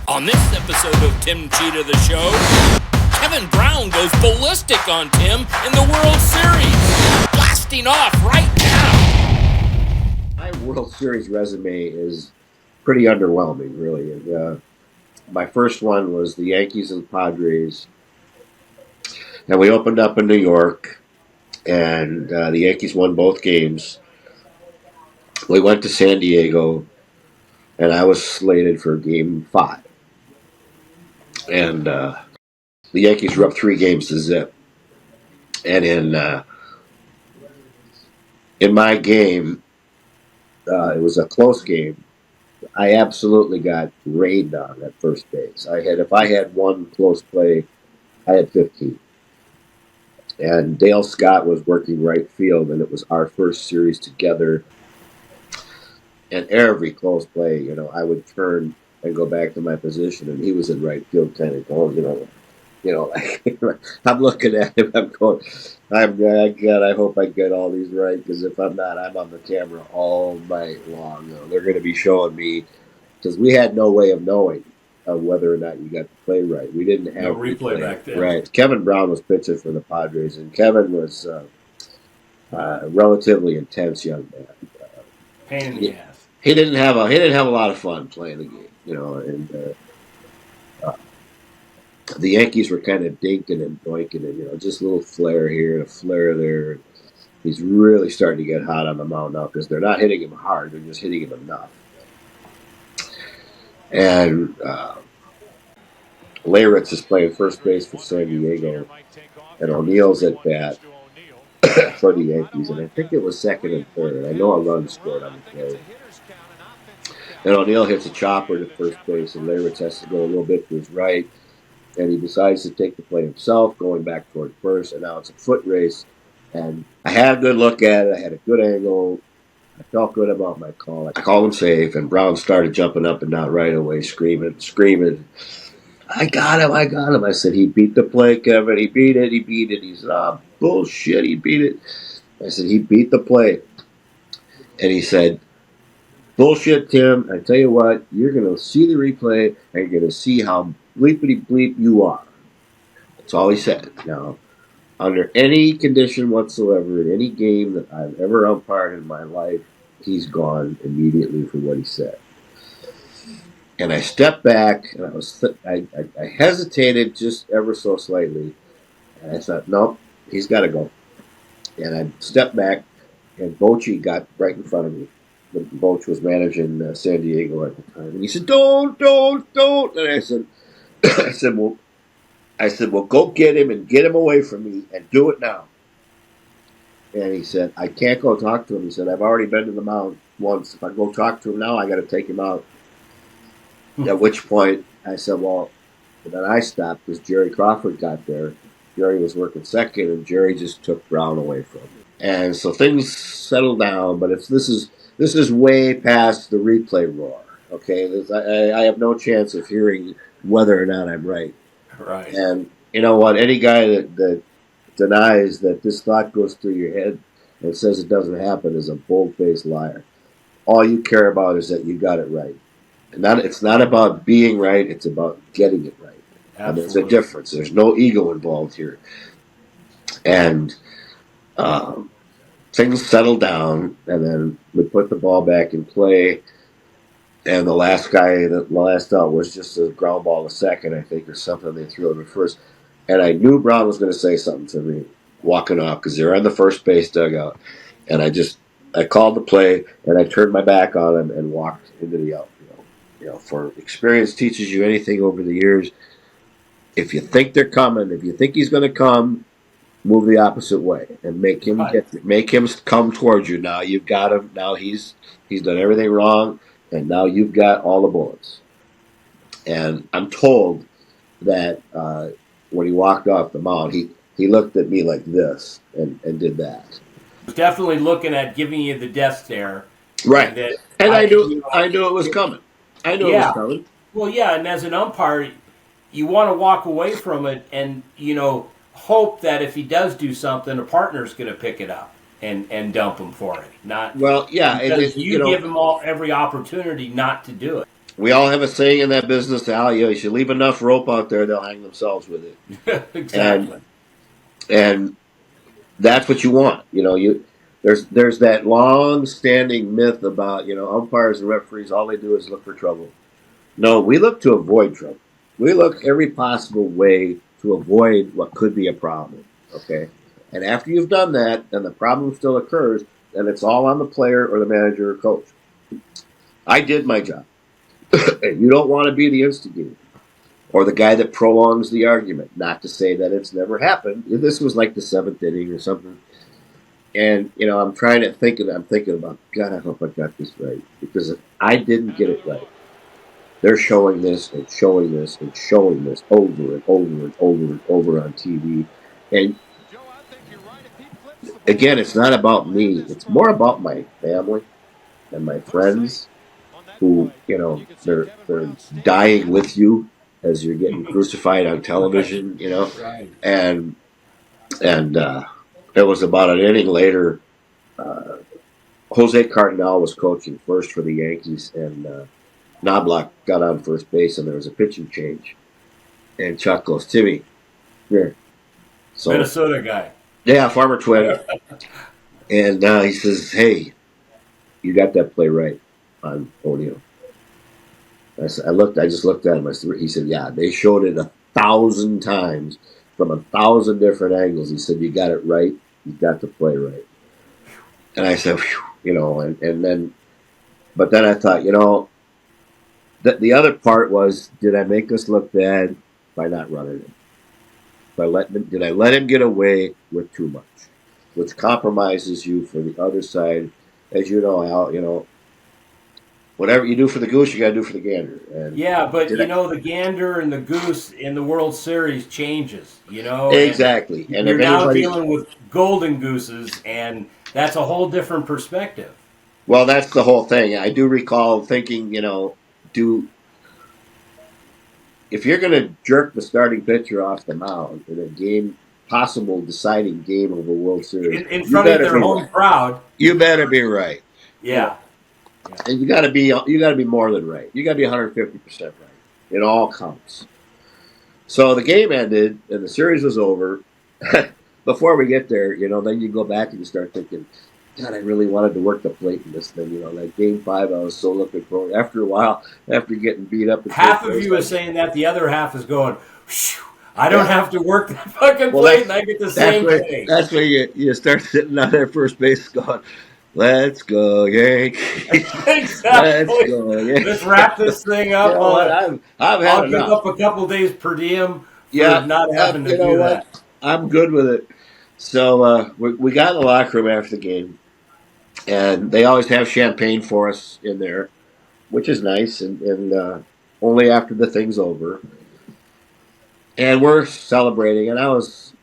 On this episode of Tim Tschida the Show, Kevin Brown goes ballistic on Tim in the World Series. Blasting off right now. My World Series resume is pretty underwhelming, really. My first one was the Yankees and Padres. And we opened up in New York, and the Yankees won both games. We went to San Diego, and I was slated for Game 5. And the Yankees were up 3-0. And in my game, it was a close game. I absolutely got rained on at first base. If I had one close play, I had 15. And Dale Scott was working right field, and it was our first series together. And every close play, I would turn and go back to my position, and he was in right field, kind of going, I'm looking at him, I'm going, God, I hope I get all these right, because if I'm not, I'm on the camera all night long. They're going to be showing me, because we had no way of knowing whether or not you got the play right. We didn't have no replay back then. Right. Kevin Brown was pitching for the Padres, and Kevin was a relatively intense young man. Pain in the ass. He didn't have a lot of fun playing the game, and the Yankees were kind of dinking and doinking and, just a little flare here and a flare there. He's really starting to get hot on the mound now because they're not hitting him hard. They're just hitting him enough. And Leyritz is playing first base for San Diego, and O'Neill's at bat for the Yankees. And I think it was second and third. I know a run scored on the play. And O'Neill hits a chopper to first base, and Leyritz has to go a little bit to his right. And he decides to take the play himself, going back toward first. And now it's a foot race. And I had a good look at it. I had a good angle. I felt good about my call. I called him safe, and Brown started jumping up and down right away, screaming. I got him. I said, he beat the play, Kevin. He beat it. He said, bullshit, he beat it. I said, he beat the play. And he said, bullshit, Tim. I tell you what, you're going to see the replay, and you're going to see how bleepity bleep you are. That's all he said. Now, under any condition whatsoever, in any game that I've ever umpired in my life, he's gone immediately for what he said. And I stepped back, and I hesitated just ever so slightly. And I thought, nope, he's got to go. And I stepped back, and Bochy got right in front of me. Boch was managing San Diego at the time. And he said, don't. And I said, well, go get him and get him away from me and do it now. And he said, I can't go talk to him. He said, I've already been to the mound once. If I go talk to him now, I got to take him out. At which point, I said, well, then I stopped because Jerry Crawford got there. Jerry was working second, and Jerry just took Brown away from him. And so things settled down, but this is way past the replay roar. Okay, I have no chance of hearing whether or not I'm right. Right. And you know what? Any guy that denies that this thought goes through your head and says it doesn't happen is a bold-faced liar. All you care about is that you got it right. And it's not about being right, it's about getting it right. And there's a difference. There's no ego involved here. And things settled down, and then we put the ball back in play. And the last out was just a ground ball to second, I think, or something. They threw it at first. And I knew Brown was going to say something to me walking off because they were on the first base dugout. And I called the play, and I turned my back on him and walked into the outfield. For experience teaches you anything over the years. If you think they're coming, if you think he's going to come, move the opposite way and make him come towards you. Now you've got him. Now he's done everything wrong. And now you've got all the bullets. And I'm told that when he walked off the mound, he looked at me like this and did that. Definitely looking at giving you the death stare. Right. And I knew it was coming. It was coming. Well, yeah, and as an umpire, you want to walk away from it and, hope that if he does do something, a partner's going to pick it up and dump him for it. Because you give him every opportunity not to do it. we all have a saying in that business, Al. You should leave enough rope out there; they'll hang themselves with it. Exactly. And that's what you want. There's that long-standing myth about umpires and referees. All they do is look for trouble. No, we look to avoid trouble. We look every possible way to avoid what could be a problem. Okay, and after you've done that, and the problem still occurs, then it's all on the player or the manager or coach. I did my job. And you don't want to be the instigator or the guy that prolongs the argument. Not to say that it's never happened. This was like the 7th inning or something. And, I'm thinking about, God, I hope I got this right. Because if I didn't get it right, they're showing this and showing this and showing this over and over and over and over on TV. And again, it's not about me. It's more about my family and my friends who, they're dying with you as you're getting crucified on television, Right. And it was about an inning later. Jose Cardinal was coaching first for the Yankees, and Knobloch got on first base, and there was a pitching change. And Chuck goes, Timmy, here. So, Minnesota guy. Yeah, Farmer Twin. And he says, hey, you got that play right on O'Neill. I just looked at him. He said, yeah, they showed it 1,000 times from 1,000 different angles. He said, you got it right. You got the play right. And I said, but then I thought, the other part was, did I make us look bad by not running him? Did I let him get away with too much, which compromises you for the other side? As you know, Al, whatever you do for the goose, you got to do for the gander. And yeah, but the gander and the goose in the World Series changes. Exactly. And you're now dealing with golden gooses, and that's a whole different perspective. Well, that's the whole thing. I do recall thinking, if you're going to jerk the starting pitcher off the mound in a possible deciding game of a World Series, in front of their home crowd, you better be right. Yeah. And you got to be more than right. You got to be 150% right. It all counts. So the game ended and the series was over. Before we get there, then you go back and you start thinking, God, I really wanted to work the plate in this thing. Like Game 5, I was so looking forward. After a while, after getting beat up, half of you is saying that, the other half is going, I don't have to work that fucking plate, and I get the same thing. That's where you start sitting on that first base going, let's go, Yankees. Exactly. Let's go, Yankees. Let's wrap this thing up. I'll give up a couple days per diem for not having to do that. I'm good with it. So we got in the locker room after the game, and they always have champagne for us in there, which is nice, and only after the thing's over. And we're celebrating, and I was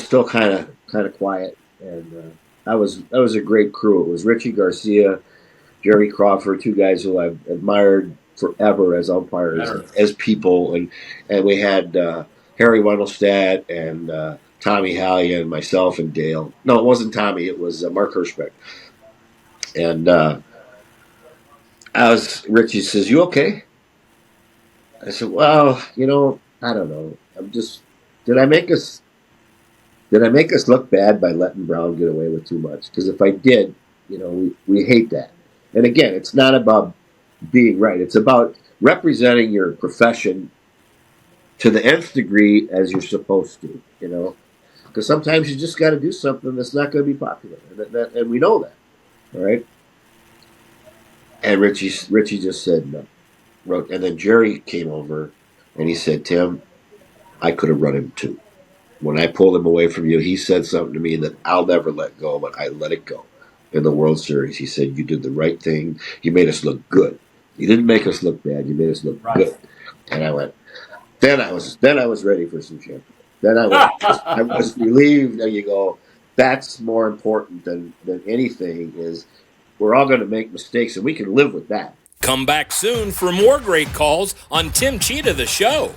still kind of quiet, and that was a great crew. It was Richie Garcia, Jerry Crawford, two guys who I've admired forever as umpires, as people, and we had Harry Wendelstadt and Tommy Halia and myself and Dale. No, it wasn't Tommy. It was Mark Hirschbeck. And Richie says, "You okay?" I said, "Well, I don't know. Did I make us look bad by letting Brown get away with too much? Because if I did, we hate that. And again, it's not about being right. It's about representing your profession to the nth degree as you're supposed to, Because sometimes you just got to do something that's not going to be popular, and we know that, all right? And Richie just said no. And then Jerry came over, and he said, Tim, I could have run him too. When I pulled him away from you, he said something to me that I'll never let go, but I let it go. In the World Series, he said, you did the right thing. You made us look good. You didn't make us look bad. You made us look good. And I went, then I was ready for some champagne. Then I was relieved. And you go, that's more important than anything is we're all going to make mistakes, and we can live with that. Come back soon for more great calls on Tim Tschida, the show.